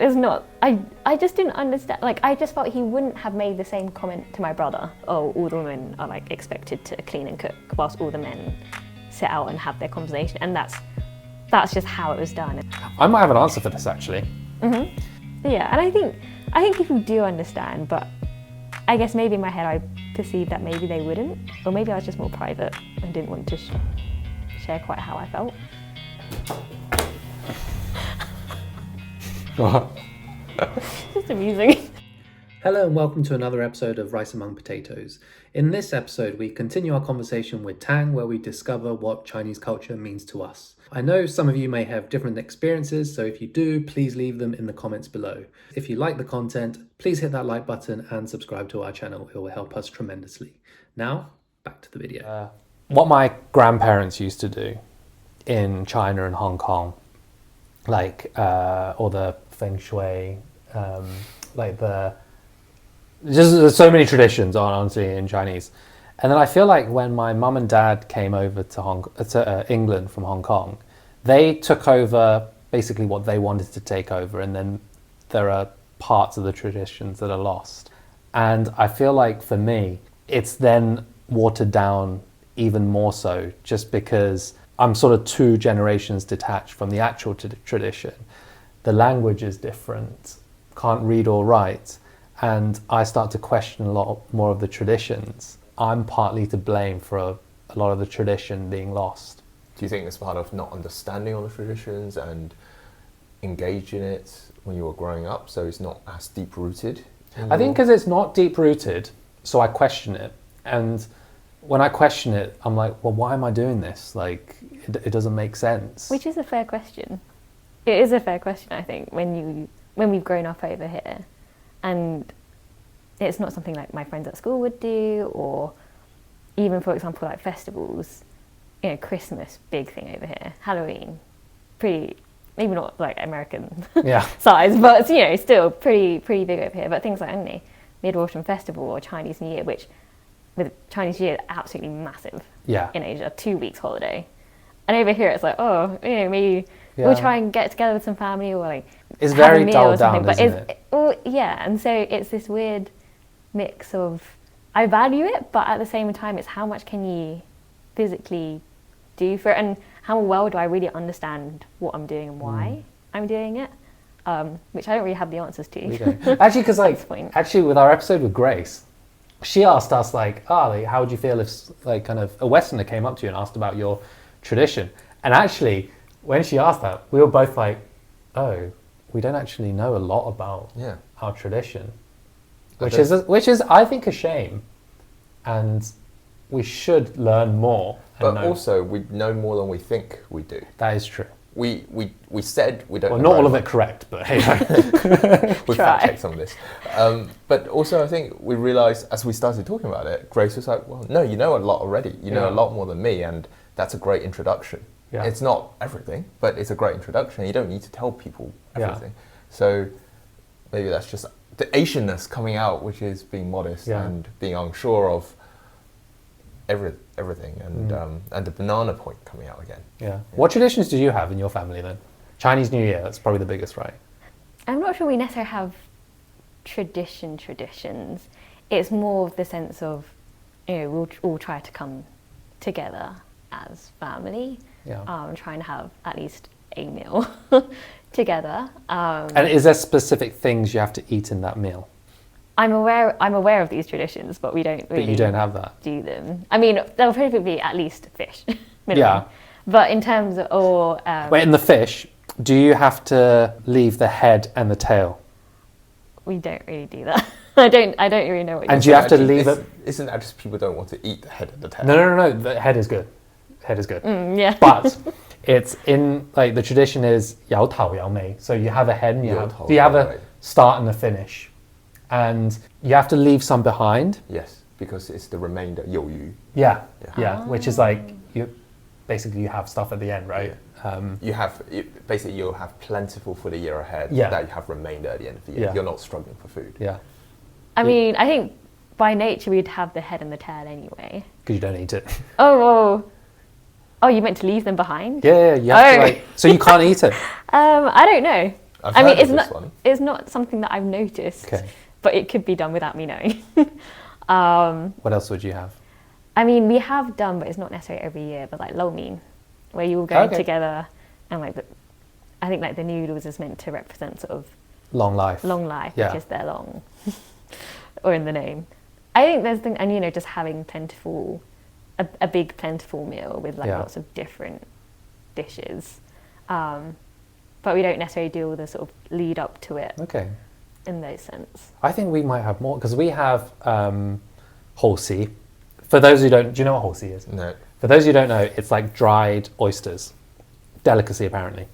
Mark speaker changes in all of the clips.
Speaker 1: it's not. I just didn't understand. Like, I just felt he wouldn't have made the same comment to my brother. Oh, all the women are like expected to clean and cook, whilst all the men sit out and have their conversation. And that's just how it was done.
Speaker 2: I might have an answer for this actually.
Speaker 1: Yeah, and I think people do understand, but I guess maybe in my head I perceived that maybe they wouldn't, or maybe I was just more private and didn't want to share quite how I felt. Just amusing.
Speaker 3: Hello and welcome to another episode of Rice Among Potatoes. In this episode, we continue our conversation with Tang, where we discover what Chinese culture means to us. I know some of you may have different experiences, so if you do, please leave them in the comments below. If you like the content, please hit that like button and subscribe to our channel. It will help us tremendously. Now, back to the video.
Speaker 2: What my grandparents used to do in China and Hong Kong, like all the feng shui, there's so many traditions honestly in Chinese. And then I feel like when my mum and dad came over to England from Hong Kong, they took over basically what they wanted to take over, and then there are parts of the traditions that are lost. And I feel like for me, it's then watered down even more so, just because I'm sort of 2 generations detached from the actual tradition. The language is different, can't read or write, and I start to question a lot more of the traditions. I'm partly to blame for a lot of the tradition being lost.
Speaker 4: Do you think it's part of not understanding all the traditions and engage in it when you were growing up, so it's not as deep-rooted?
Speaker 2: I think because it's not deep-rooted, so I question it. And when I question it, I'm like, well, why am I doing this? Like, it doesn't make sense.
Speaker 1: Which is a fair question. It is a fair question, I think, when we've grown up over here. And it's not something like my friends at school would do, or even, for example, like festivals. You know, Christmas, big thing over here. Halloween, pretty, maybe not like American size, but you know, still pretty big over here. But things like only Mid-Autumn Festival or Chinese New Year, which with Chinese New Year, absolutely massive in Asia, 2 weeks holiday. And over here, it's like, oh, you know, maybe we'll try and get together with some family, or like
Speaker 2: it's
Speaker 1: have
Speaker 2: very
Speaker 1: a meal
Speaker 2: dulled
Speaker 1: or something.
Speaker 2: down,
Speaker 1: But
Speaker 2: isn't it?
Speaker 1: And so it's this weird mix of, I value it, but at the same time, it's how much can you physically do for it, and how well do I really understand what I'm doing and why I'm doing it, which I don't really have the answers to.
Speaker 2: Actually, because actually with our episode with Grace, she asked us like, how would you feel if like kind of a Westerner came up to you and asked about your tradition? And actually, when she asked that, we were both like, oh, we don't actually know a lot about our tradition, which is I think a shame, and we should learn more.
Speaker 4: But also, we know more than we think we do.
Speaker 2: That is true.
Speaker 4: We said we don't.
Speaker 2: Well,
Speaker 4: know
Speaker 2: not all of it correct, but hey,
Speaker 4: we fact checked some of this. But also, I think we realised as we started talking about it, Grace was like, "Well, no, you know a lot already. You know a lot more than me, and that's a great introduction. Yeah. It's not everything, but it's a great introduction. You don't need to tell people everything. So maybe that's just the Asianness coming out, which is being modest and being unsure of everything, and the banana point coming out again.
Speaker 2: Yeah. What traditions do you have in your family then? Chinese New Year, that's probably the biggest, right?
Speaker 1: I'm not sure we necessarily have traditions. It's more of the sense of, you know, we'll all try to come together as family, trying to have at least a meal together.
Speaker 2: And is there specific things you have to eat in that meal?
Speaker 1: I'm aware of these traditions, but we don't really.
Speaker 2: But you don't have that.
Speaker 1: Do them? I mean, there'll probably be at least fish. Minimum. But in terms of
Speaker 2: wait, in the fish, do you have to leave the head and the tail?
Speaker 1: We don't really do that. I don't really know what.
Speaker 2: And do you have to leave it?
Speaker 4: Isn't that just people don't want to eat the head and the tail?
Speaker 2: No. The head is good. Head is good.
Speaker 1: Yeah.
Speaker 2: But it's in like the tradition is 有頭有尾. So you have a head and you have a start and a finish. And you have to leave some behind.
Speaker 4: Yes, because it's the remainder, 有余.
Speaker 2: Yeah, which is like you have stuff at the end, right?
Speaker 4: You'll have plentiful for the year ahead that you have remainder at the end of the year.
Speaker 2: Yeah.
Speaker 4: You're not struggling for food.
Speaker 2: Yeah.
Speaker 1: I mean, I think by nature we'd have the head and the tail anyway.
Speaker 2: Because you don't eat it.
Speaker 1: Oh, you meant to leave them behind?
Speaker 2: Yeah. You have to, so you can't eat it.
Speaker 1: I don't know.
Speaker 4: I've
Speaker 1: I mean,
Speaker 4: heard of this one.
Speaker 1: it's not something that I've noticed,
Speaker 2: Okay.
Speaker 1: but it could be done without me knowing.
Speaker 2: What else would you have?
Speaker 1: I mean, we have done, but it's not necessarily every year, but like lo mein, where you all go
Speaker 2: Okay.
Speaker 1: together and like I think like the noodles is meant to represent sort of
Speaker 2: Long life.
Speaker 1: long life
Speaker 2: Yeah.
Speaker 1: because they're long, or in the name. I think there's thing, and you know, just having a big plentiful meal with like
Speaker 2: Yeah.
Speaker 1: lots of different dishes, but we don't necessarily do all the sort of lead up to it
Speaker 2: Okay.
Speaker 1: in those sense.
Speaker 2: I think we might have more because we have holsi. For those who don't, do you know what holsi is?
Speaker 4: No.
Speaker 2: For those who don't know, it's like dried oysters, delicacy apparently.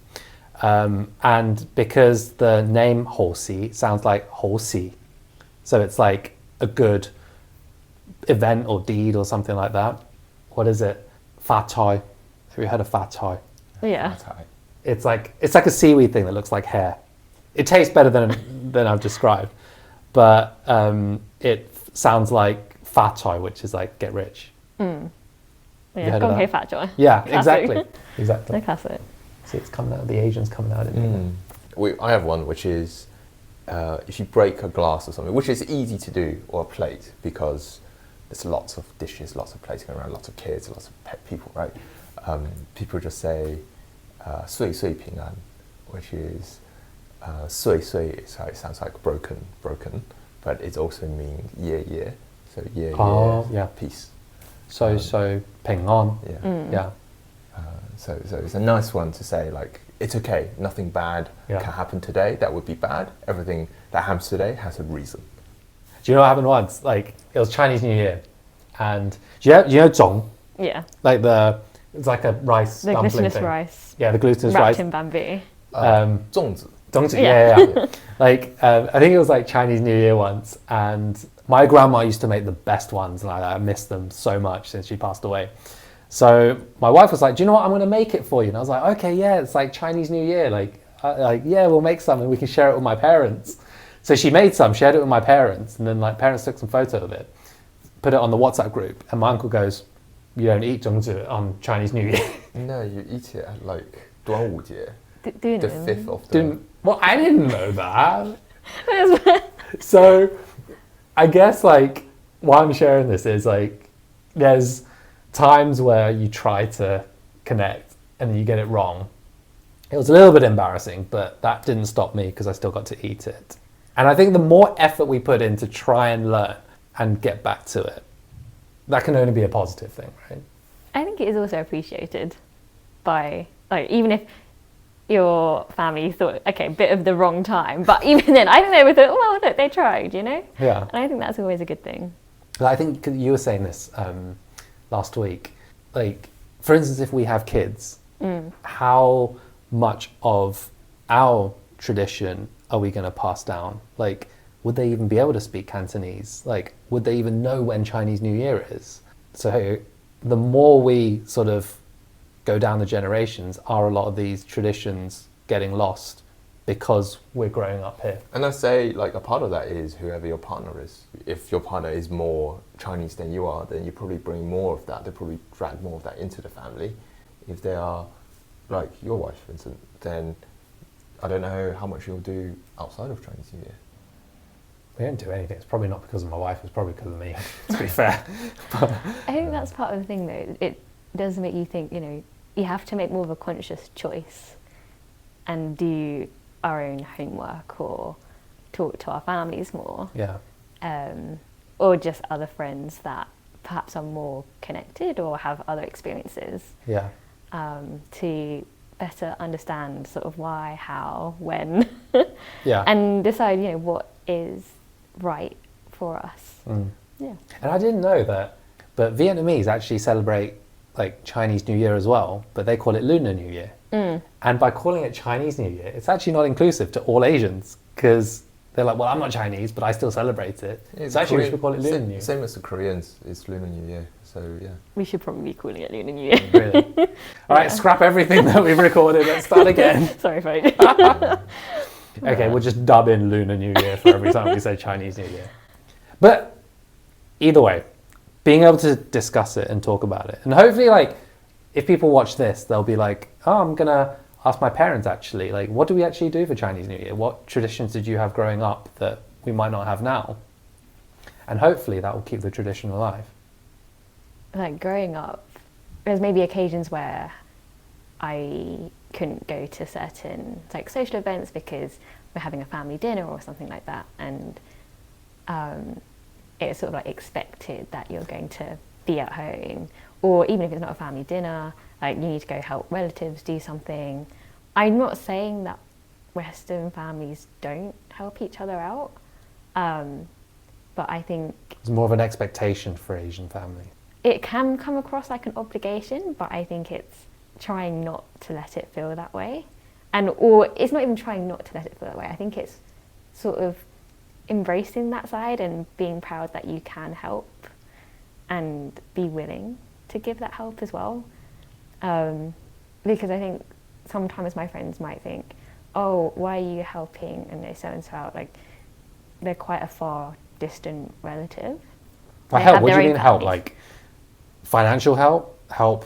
Speaker 2: And because the name holsi sounds like holsi, so it's like a good event or deed or something like that. What is it? Fa chai. Have you heard of fa chai?
Speaker 1: Yeah.
Speaker 4: That's high.
Speaker 2: It's like a seaweed thing that looks like hair. It tastes better than I've described, but it sounds like fa chai, which is like get rich.
Speaker 1: Yeah,
Speaker 2: heard of
Speaker 1: gong
Speaker 2: that?
Speaker 1: fat joy.
Speaker 2: Yeah,
Speaker 1: Classic.
Speaker 2: exactly.
Speaker 1: No classic.
Speaker 2: See, it's coming out. The Asians coming out in it.
Speaker 4: I have one which is if you break a glass or something, which is easy to do, or a plate, because there's lots of dishes, lots of plates going around, lots of kids, lots of pet people, right? People just say 岁岁平安, which is 岁岁, so it sounds like broken, but it also means year. So year,
Speaker 2: yeah.
Speaker 4: peace.
Speaker 2: So 平安.
Speaker 4: Yeah.
Speaker 2: Yeah.
Speaker 4: So it's a nice one to say, like, it's okay, nothing bad
Speaker 2: Yeah.
Speaker 4: can happen today that would be bad. Everything that happens today has a reason.
Speaker 2: Do you know what happened once? Like, it was Chinese New Year, and do you know zhong?
Speaker 1: Yeah.
Speaker 2: Like it's like a rice
Speaker 1: The
Speaker 2: dumpling
Speaker 1: glutinous
Speaker 2: thing.
Speaker 1: rice
Speaker 2: Yeah, the glutinous
Speaker 1: wrapped
Speaker 2: rice.
Speaker 1: in bamboo.
Speaker 4: 粽子.
Speaker 2: Dongzi,
Speaker 1: Yeah.
Speaker 2: yeah. Like, I think it was like Chinese New Year once, and my grandma used to make the best ones, and I miss them so much since she passed away. So my wife was like, "Do you know what? I'm going to make it for you." And I was like, "Okay, yeah, it's like Chinese New Year. Like, yeah, we'll make some and we can share it with my parents." So she made some, shared it with my parents, and then like parents took some photo of it, put it on the WhatsApp group, and my uncle goes, "You don't eat zhongzi on Chinese New Year."
Speaker 4: No, you eat it at like 端午节,
Speaker 1: Doing
Speaker 4: the
Speaker 1: it.
Speaker 4: 5th of the...
Speaker 2: Well, I didn't know that. So I guess like why I'm sharing this is like there's times where you try to connect and you get it wrong. It was a little bit embarrassing, but that didn't stop me because I still got to eat it. And I think the more effort we put in to try and learn and get back to it, that can only be a positive thing, right?
Speaker 1: I think it is also appreciated by, like, even if your family thought, okay, bit of the wrong time, but even then, I think they would thought, oh, well, look, they tried, you know?
Speaker 2: Yeah.
Speaker 1: And I think that's always a good thing.
Speaker 2: I think you were saying this last week. Like, for instance, if we have kids, how much of our tradition are we going to pass down? Like, would they even be able to speak Cantonese? Like, would they even know when Chinese New Year is? So the more we sort of go down the generations, are a lot of these traditions getting lost because we're growing up here?
Speaker 4: And I say, like, a part of that is whoever your partner is. If your partner is more Chinese than you are, then you probably bring more of that. They probably drag more of that into the family. If they are, like your wife, for instance, then I don't know how much you'll do outside of Chinese New Year.
Speaker 2: We don't do anything. It's probably not because of my wife. It's probably because of me, to be fair.
Speaker 1: I think that's part of the thing, though. It does make you think, you know, you have to make more of a conscious choice and do our own homework or talk to our families more.
Speaker 2: Yeah.
Speaker 1: Or just other friends that perhaps are more connected or have other experiences.
Speaker 2: Yeah.
Speaker 1: To better understand sort of why, how, when,
Speaker 2: Yeah.
Speaker 1: and decide, you know, what is right for us. Yeah.
Speaker 2: And I didn't know that, but Vietnamese actually celebrate like Chinese New Year as well, but they call it Lunar New Year. And by calling it Chinese New Year, it's actually not inclusive to all Asians because they're like, well, I'm not Chinese, but I still celebrate it.
Speaker 4: Yeah,
Speaker 2: So actually we should call it Lunar New Year.
Speaker 4: Same as the Koreans, it's Lunar New Year. So yeah.
Speaker 1: We should probably be calling it Lunar New Year.
Speaker 2: Really? All right, scrap everything that we've recorded. Let's start again.
Speaker 1: Sorry, folks.
Speaker 2: Okay, we'll just dub in Lunar New Year for every time we say Chinese New Year. But either way, being able to discuss it and talk about it. And hopefully, like, if people watch this, they'll be like, oh, ask my parents actually, like, what do we actually do for Chinese New Year? What traditions did you have growing up that we might not have now? And hopefully that will keep the tradition alive.
Speaker 1: Like growing up, there's maybe occasions where I couldn't go to certain like social events because we're having a family dinner or something like that, and it's sort of like expected that you're going to be at home, or even if it's not a family dinner, like you need to go help relatives do something. I'm not saying that Western families don't help each other out, but I think
Speaker 2: It's more of an expectation for Asian family.
Speaker 1: it can come across like an obligation, but I think it's trying not to let it feel that way. Or it's not even trying not to let it feel that way. I think it's sort of embracing that side and being proud that you can help and be willing to give that help as well. Because I think sometimes my friends might think, oh, why are you helping and so and so out? Like, they're quite a far distant relative.
Speaker 2: By help, what do you mean help? Like financial help? Help?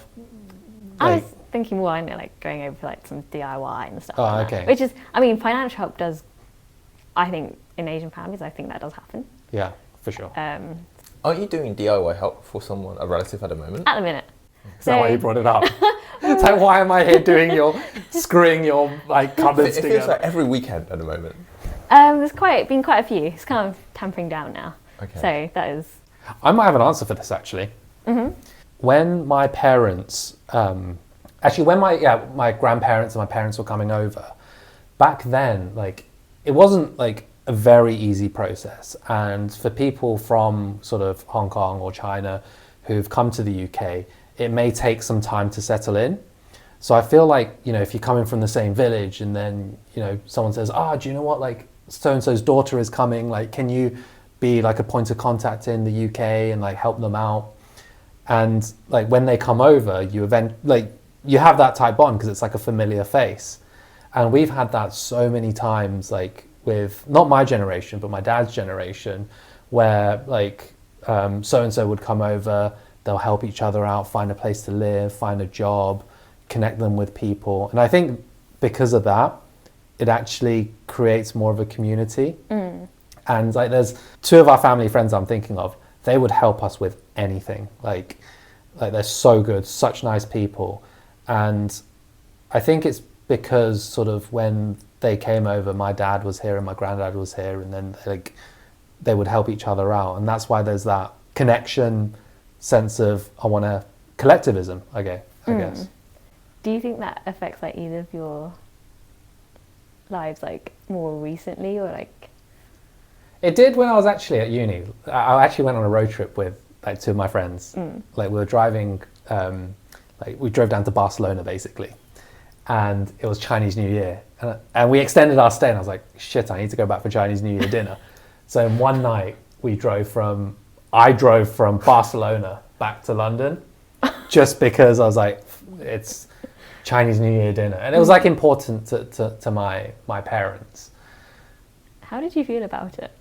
Speaker 1: I was thinking more, I know, like going over for like some DIY and stuff.
Speaker 2: Oh,
Speaker 1: like
Speaker 2: okay.
Speaker 1: That. Which is, I mean, financial help does, I think, in Asian families, I think that does happen.
Speaker 2: Yeah, for sure.
Speaker 4: Aren't you doing DIY help for someone, a relative at the moment?
Speaker 1: At the minute.
Speaker 2: Is that why you brought it up? It's like, why am I here screwing your like cupboards
Speaker 4: It
Speaker 2: together?
Speaker 4: feels like every weekend at the moment.
Speaker 1: There's been quite a few. It's kind of tampering down now.
Speaker 4: Okay.
Speaker 1: So that is.
Speaker 2: I might have an answer for this actually.
Speaker 1: Mm-hmm.
Speaker 2: When my parents, when my grandparents and my parents were coming over, back then, like, it wasn't like a very easy process. And for people from sort of Hong Kong or China who've come to the UK, it may take some time to settle in. So I feel like, you know, if you're coming from the same village and then, you know, someone says, do you know what, like, so-and-so's daughter is coming, like, can you be like a point of contact in the UK and like help them out? And like when they come over, you have that type bond because it's like a familiar face. And we've had that so many times, like with not my generation, but my dad's generation, where like so-and-so would come over, they'll help each other out, find a place to live, find a job, connect them with people. And I think because of that, it actually creates more of a community. Mm. And like there's two of our family friends I'm thinking of, they would help us with anything. Like they're so good, such nice people. And I think it's because sort of when they came over, my dad was here and my granddad was here, and then like they would help each other out. And that's why there's that connection, sense of collectivism, I guess.
Speaker 1: Do you think that affects like either of your lives like more recently, or like?
Speaker 2: It did when I was actually at uni. I actually went on a road trip with like two of my friends. Like we were driving, like we drove down to Barcelona basically, and it was Chinese New Year, and we extended our stay. And I was like, shit, I need to go back for Chinese New Year dinner. So in one night I drove from Barcelona back to London, just because I was like, it's Chinese New Year dinner, and it was like important to my parents.
Speaker 1: How did you feel about it?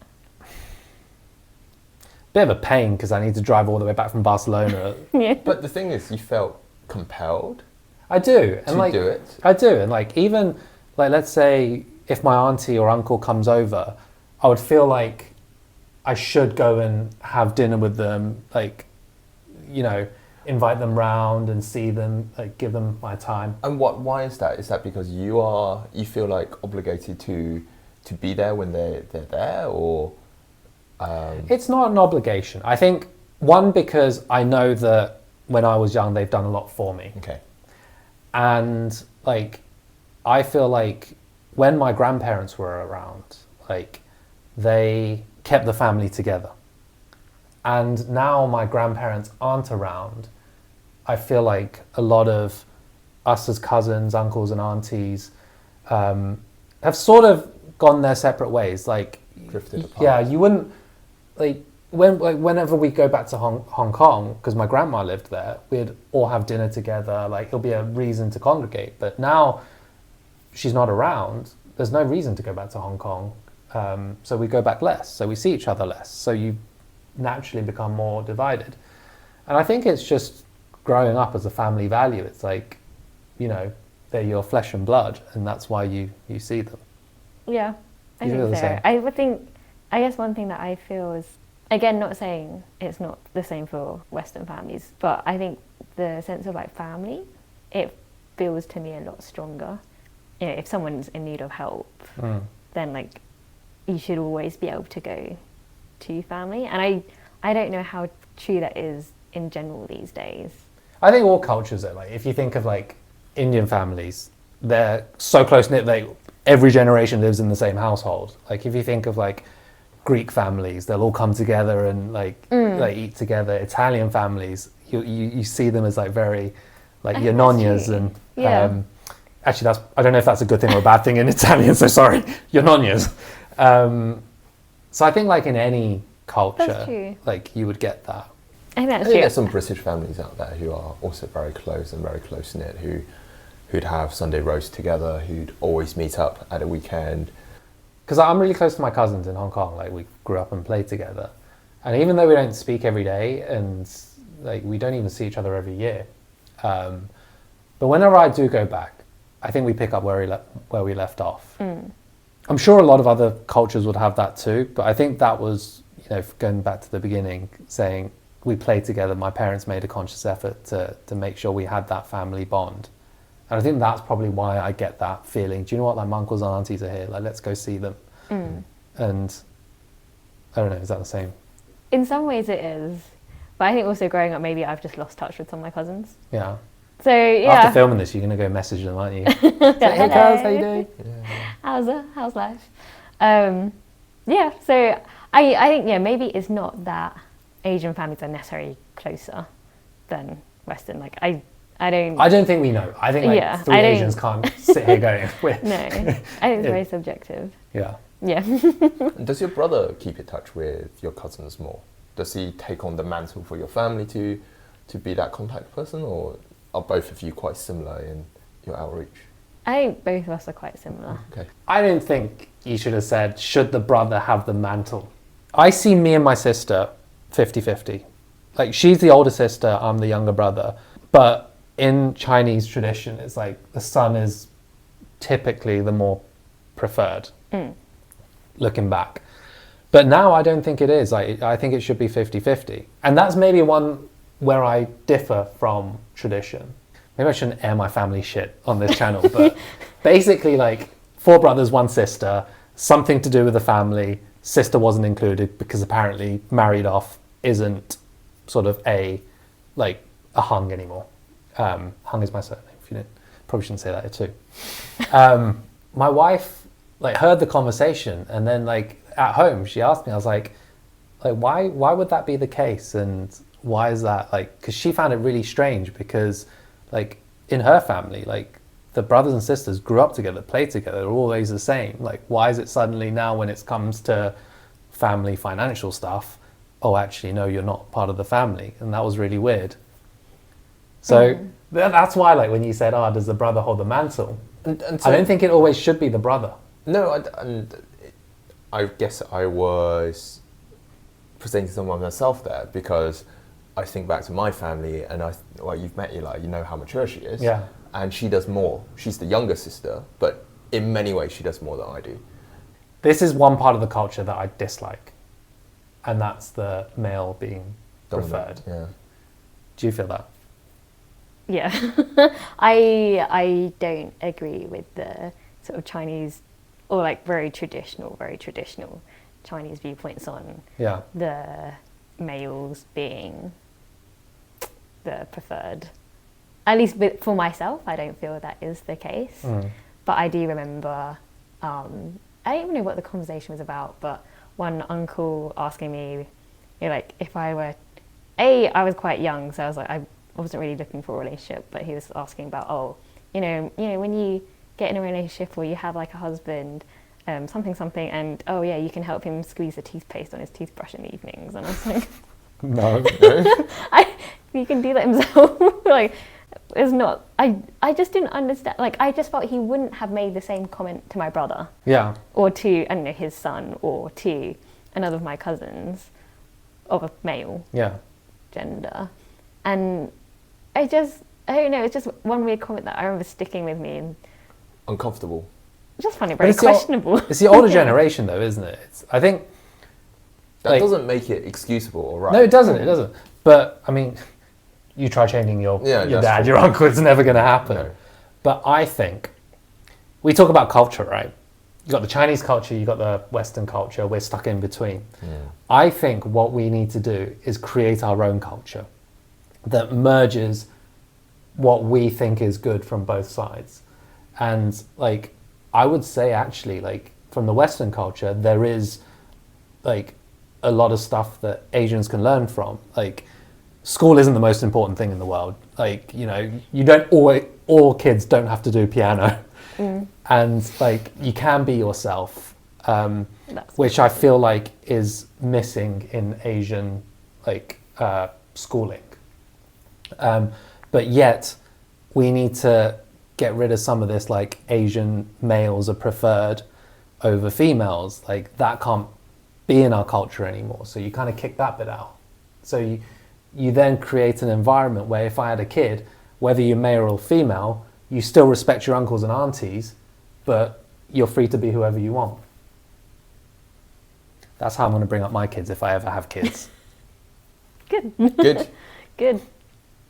Speaker 2: Bit of a pain because I need to drive all the way back from Barcelona.
Speaker 1: Yeah.
Speaker 4: But the thing is, you felt compelled.
Speaker 2: I do, and
Speaker 4: to do it.
Speaker 2: I do, and like even like let's say if my auntie or uncle comes over, I would feel like I should go and have dinner with them, like, you know, invite them round and see them, like give them my time.
Speaker 4: And why is that? Is that because you feel like obligated to be there when they're there, or?
Speaker 2: It's not an obligation. I think one, because I know that when I was young, they've done a lot for me.
Speaker 4: Okay.
Speaker 2: And like, I feel like when my grandparents were around, like they kept the family together. And now my grandparents aren't around, I feel like a lot of us as cousins, uncles and aunties have sort of gone their separate ways. Like,
Speaker 4: drifted apart.
Speaker 2: Yeah, you wouldn't, like, whenever we go back to Hong Kong, because my grandma lived there, we'd all have dinner together, like it'll be a reason to congregate. But now she's not around, there's no reason to go back to Hong Kong. So we go back less, so we see each other less. So you naturally become more divided. And I think it's just growing up as a family value. It's like, you know, they're your flesh and blood, and that's why you see them.
Speaker 1: Yeah, I
Speaker 2: You feel
Speaker 1: think
Speaker 2: the
Speaker 1: so.
Speaker 2: same?
Speaker 1: I would think, I guess one thing that I feel is, again, not saying it's not the same for Western families, but I think the sense of like family, it feels to me a lot stronger. You know, if someone's in need of help, then like you should always be able to go to family. And I don't know how true that is in general these days.
Speaker 2: I think all cultures are like, if you think of like Indian families, they're so close knit, they every generation lives in the same household. Like if you think of like Greek families, they'll all come together and like eat together. Italian families, you see them as like very like your nonnas and actually that's, I don't know if that's a good thing or a bad thing in Italian, so sorry, your nonnas. So I think like in any culture, like you would get that.
Speaker 1: I think that's
Speaker 4: true.
Speaker 1: true.
Speaker 4: There's some British families out there who are also very close and very close knit, who'd have Sunday roast together, who'd always meet up at a weekend.
Speaker 2: Because I'm really close to my cousins in Hong Kong. Like we grew up and played together, and even though we don't speak every day and like we don't even see each other every year, but whenever I do go back, I think we pick up where we left off. I'm sure a lot of other cultures would have that too, but I think that was, you know, going back to the beginning, saying we played together. My parents made a conscious effort to make sure we had that family bond. And I think that's probably why I get that feeling. Do you know what? Like my uncles and aunties are here. Like, let's go see them. And I don't know, is that the same?
Speaker 1: In some ways it is. But I think also growing up, maybe I've just lost touch with some of my cousins.
Speaker 2: Yeah.
Speaker 1: So, yeah.
Speaker 2: After filming this, you're going to go message them, aren't you? Say, hey, guys, how you doing? Yeah.
Speaker 1: How's life? Yeah, so I think, yeah, maybe it's not that Asian families are necessarily closer than Western. Like, I don't think
Speaker 2: we know. I think like three Asians can't sit here going.
Speaker 1: No, I think it's very subjective.
Speaker 2: Yeah.
Speaker 1: Yeah.
Speaker 4: Does your brother keep in touch with your cousins more? Does he take on the mantle for your family to be that contact person, or are both of you quite similar in your outreach?
Speaker 1: I think both of us are quite similar.
Speaker 4: Okay.
Speaker 2: I don't think you should have said, should the brother have the mantle? I see me and my sister 50-50. Like, she's the older sister, I'm the younger brother. But in Chinese tradition, it's like the son is typically the more preferred, looking back. But now I don't think it is. I think it should be 50-50. And that's maybe one where I differ from tradition. Maybe I shouldn't air my family shit on this channel, but basically like 4 brothers, 1 sister, something to do with the family. Sister wasn't included because apparently married off isn't sort of a hung anymore. Hung is my surname, if you didn't. Probably shouldn't say that too. My wife heard the conversation, and then at home she asked me, I was like why would that be the case, and why is that, because she found it really strange, because in her family, the brothers and sisters grew up together, played together, they're always the same. Why is it suddenly now when it comes to family financial stuff, oh actually no, you're not part of the family? And that was really weird. So that's why when you said, does the brother hold the mantle? And so, I don't think it always should be the brother. No,
Speaker 4: and I guess I was presenting someone myself there, because I think back to my family, and you've met Eli, you know how mature she is.
Speaker 2: Yeah.
Speaker 4: And she does more. She's the younger sister, but in many ways she does more than I do.
Speaker 2: This is one part of the culture that I dislike, and that's the male being preferred.
Speaker 4: Yeah.
Speaker 2: Do you feel that?
Speaker 1: Yeah. I don't agree with the sort of Chinese, or very traditional Chinese viewpoints on the males being the preferred. At least for myself, I don't feel that is the case. But I do remember, I don't even know what the conversation was about, but one uncle asking me, if I were, I was quite young, so I was I wasn't really looking for a relationship, but he was asking about, when you get in a relationship or you have a husband, something, and you can help him squeeze the toothpaste on his toothbrush in the evenings. And I was like,
Speaker 2: no.
Speaker 1: You can do that himself. It's not, I just didn't understand. I just felt he wouldn't have made the same comment to my brother.
Speaker 2: Yeah.
Speaker 1: Or to, I don't know, his son, or to another of my cousins of a male gender. And I I don't know, it's just one weird comment that I remember sticking with me, and
Speaker 4: Uncomfortable.
Speaker 1: just find it very questionable.
Speaker 2: It's the older generation, though, isn't it? I think
Speaker 4: that doesn't make it excusable or right.
Speaker 2: No, it doesn't. It doesn't. But I mean, you try changing your dad, your uncle, it's never going to happen. No. But I think we talk about culture, right? You got the Chinese culture, you got the Western culture. We're stuck in between. I think what we need to do is create our own culture that merges what we think is good from both sides. And like, I would say actually, like, from the Western culture, there is like a lot of stuff that Asians can learn from. Like, school isn't the most important thing in the world. Like, you know, you don't all kids don't have to do piano. And like, you can be yourself, which I feel like is missing in Asian like schooling. But yet we need to get rid of some of this, like Asian males are preferred over females. Like, that can't be in our culture anymore. So you kind of kick that bit out. So you then create an environment where if I had a kid, whether you're male or female, you still respect your uncles and aunties, but you're free to be whoever you want. That's how I'm going to bring up my kids if I ever have kids.
Speaker 1: Good. Good.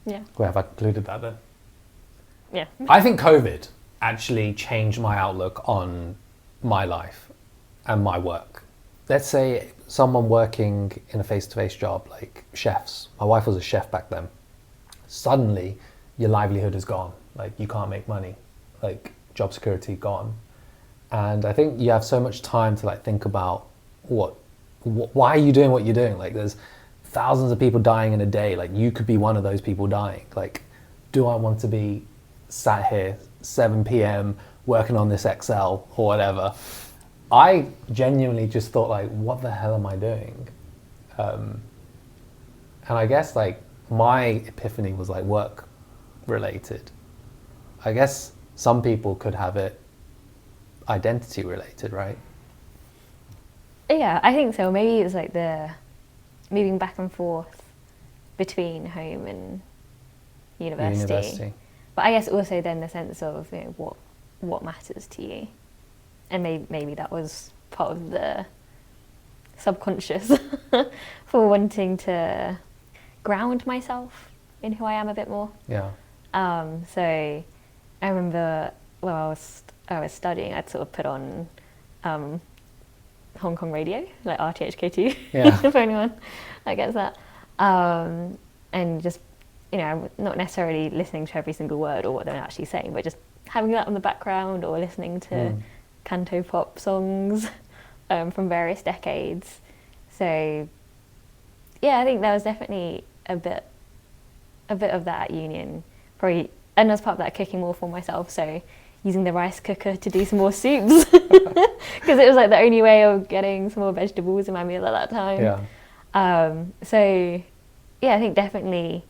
Speaker 1: Yeah.
Speaker 2: Well, have I concluded that then?
Speaker 1: Yeah.
Speaker 2: I think COVID actually changed my outlook on my life and my work. Let's say someone working in a face-to-face job, like chefs. My wife was a chef back then. Suddenly, your livelihood is gone. Like, you can't make money. Like, job security gone. And I think you have so much time to like think about why are you doing what you're doing? Like, there's thousands of people dying in a day. Like, you could be one of those people dying. Like, do I want to be sat here 7 p.m. working on this Excel or whatever? I genuinely just thought, like, what the hell am I doing? And I guess like my epiphany was like work related. I guess some people could have it identity related, right?
Speaker 1: Yeah, I think so. Maybe it was like the moving back and forth between home and university. But I guess also then the sense of, you know, what matters to you. And maybe that was part of the subconscious for wanting to ground myself in who I am a bit more.
Speaker 2: Yeah.
Speaker 1: So I remember while I was studying, I'd sort of put on Hong Kong radio, like RTHK2, if anyone gets that. And just, you know, not necessarily listening to every single word or what they're actually saying, but just having that on the background or listening to canto pop songs from various decades. So yeah, I think there was definitely a bit of that at union, probably, and as part of that, cooking more for myself. So using the rice cooker to do some more soups because it was like the only way of getting some more vegetables in my meal at that time.
Speaker 2: Yeah.
Speaker 1: So yeah, I think definitely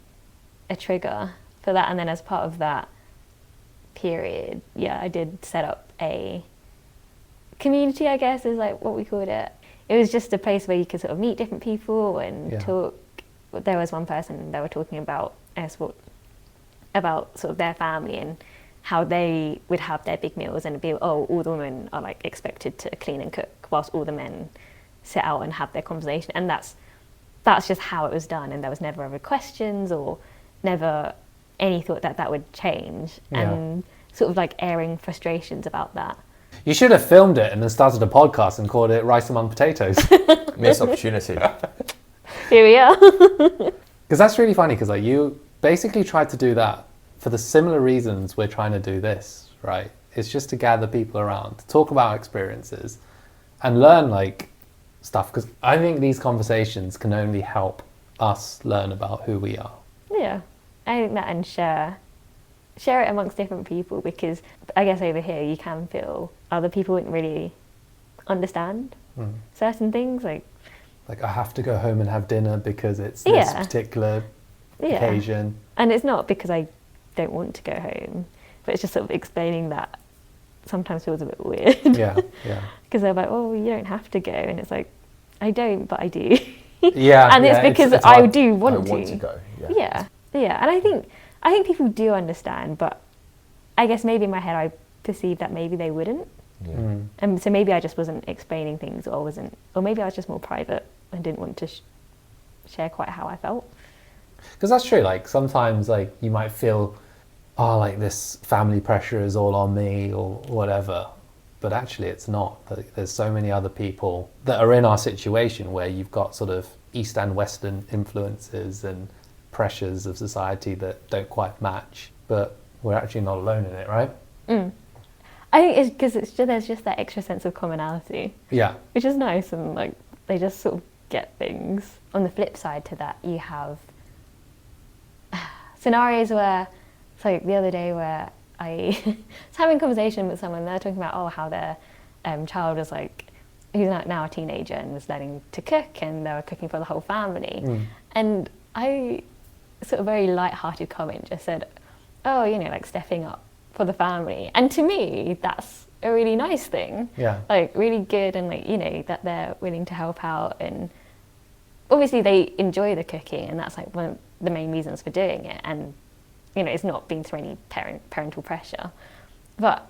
Speaker 1: a trigger for that. And then as part of that period, I did set up a community, I guess is like what we called it. It was just a place where you could sort of meet different people and talk. There was one person that were talking about about sort of their family and how they would have their big meals, and it'd be, all the women are like expected to clean and cook whilst all the men sit out and have their conversation. And that's just how it was done, and there was never ever questions or never any thought that would change, and sort of like airing frustrations about that.
Speaker 2: You should have filmed it and then started a podcast and called it Rice Among Potatoes.
Speaker 4: Missed opportunity.
Speaker 1: Here we are.
Speaker 2: Because that's really funny, because like you basically tried to do that for the similar reasons we're trying to do this, right? It's just to gather people around, to talk about experiences and learn like stuff, because I think these conversations can only help us learn about who we are. Yeah,
Speaker 1: I think that, and share it amongst different people, because I guess over here you can feel other people wouldn't really understand certain things, like
Speaker 2: I have to go home and have dinner because it's this particular occasion.
Speaker 1: And it's not because I don't want to go home, but it's just sort of explaining that sometimes feels a bit weird.
Speaker 2: Yeah.
Speaker 1: Because they're like, you don't have to go, and it's like, I don't, but I do.
Speaker 2: Yeah.
Speaker 1: And it's because I do want
Speaker 4: to go.
Speaker 1: Yeah. And I think I think people do understand, but I guess maybe in my head I perceived that maybe they wouldn't.
Speaker 4: Yeah.
Speaker 1: And so maybe I just wasn't explaining things, or maybe I was just more private and didn't want to share quite how I felt.
Speaker 2: Because that's true. Like sometimes, like you might feel, oh, like this family pressure is all on me or whatever, but actually it's not. Like, there's so many other people that are in our situation where you've got sort of East and Western influences and pressures of society that don't quite match, but we're actually not alone in it, right?
Speaker 1: I think it's because there's just that extra sense of commonality.
Speaker 2: Yeah.
Speaker 1: Which is nice, and like they just sort of get things. On the flip side to that, you have scenarios where, it's like the other day where I was having a conversation with someone, they're talking about how their child was like, who's now a teenager and was learning to cook, and they were cooking for the whole family. And I sort of very light-hearted comment just said, oh, like stepping up for the family. And to me, that's a really nice thing.
Speaker 2: Yeah.
Speaker 1: Like really good, and like, that they're willing to help out, and obviously they enjoy the cooking, and that's like one of the main reasons for doing it. And, it's not being through any parental pressure. But,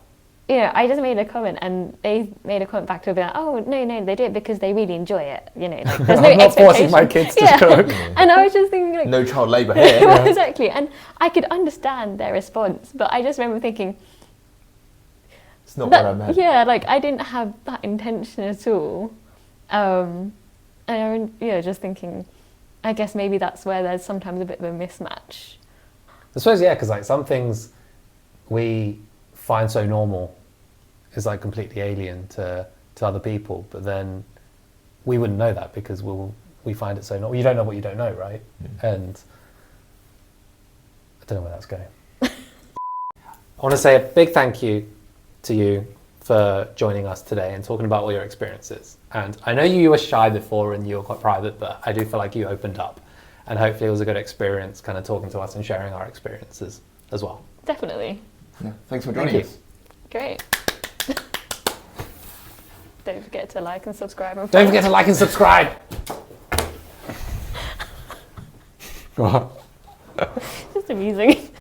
Speaker 1: I just made a comment, and they made a comment back to be like, oh, no, they do it because they really enjoy it. Like there's no
Speaker 2: I'm not forcing my kids to cook.
Speaker 1: And I was just thinking like,
Speaker 4: no child labour here.
Speaker 1: Well, exactly. And I could understand their response, but I just remember thinking,
Speaker 4: it's not what I meant.
Speaker 1: Yeah, like I didn't have that intention at all. And just thinking, I guess maybe that's where there's sometimes a bit of a mismatch.
Speaker 2: I suppose, yeah, because like some things we find so normal is like completely alien to other people, but then we wouldn't know that because we find it so normal. You don't know what you don't know, right? And I don't know where that's going. I want to say a big thank you to you for joining us today and talking about all your experiences. And I know you were shy before and you were quite private, but I do feel like you opened up, and hopefully it was a good experience kind of talking to us and sharing our experiences as well.
Speaker 1: Definitely.
Speaker 4: Yeah. Thanks for joining us.
Speaker 1: Great. Don't forget to like and subscribe.
Speaker 2: Don't forget to like and subscribe.
Speaker 1: Just amusing.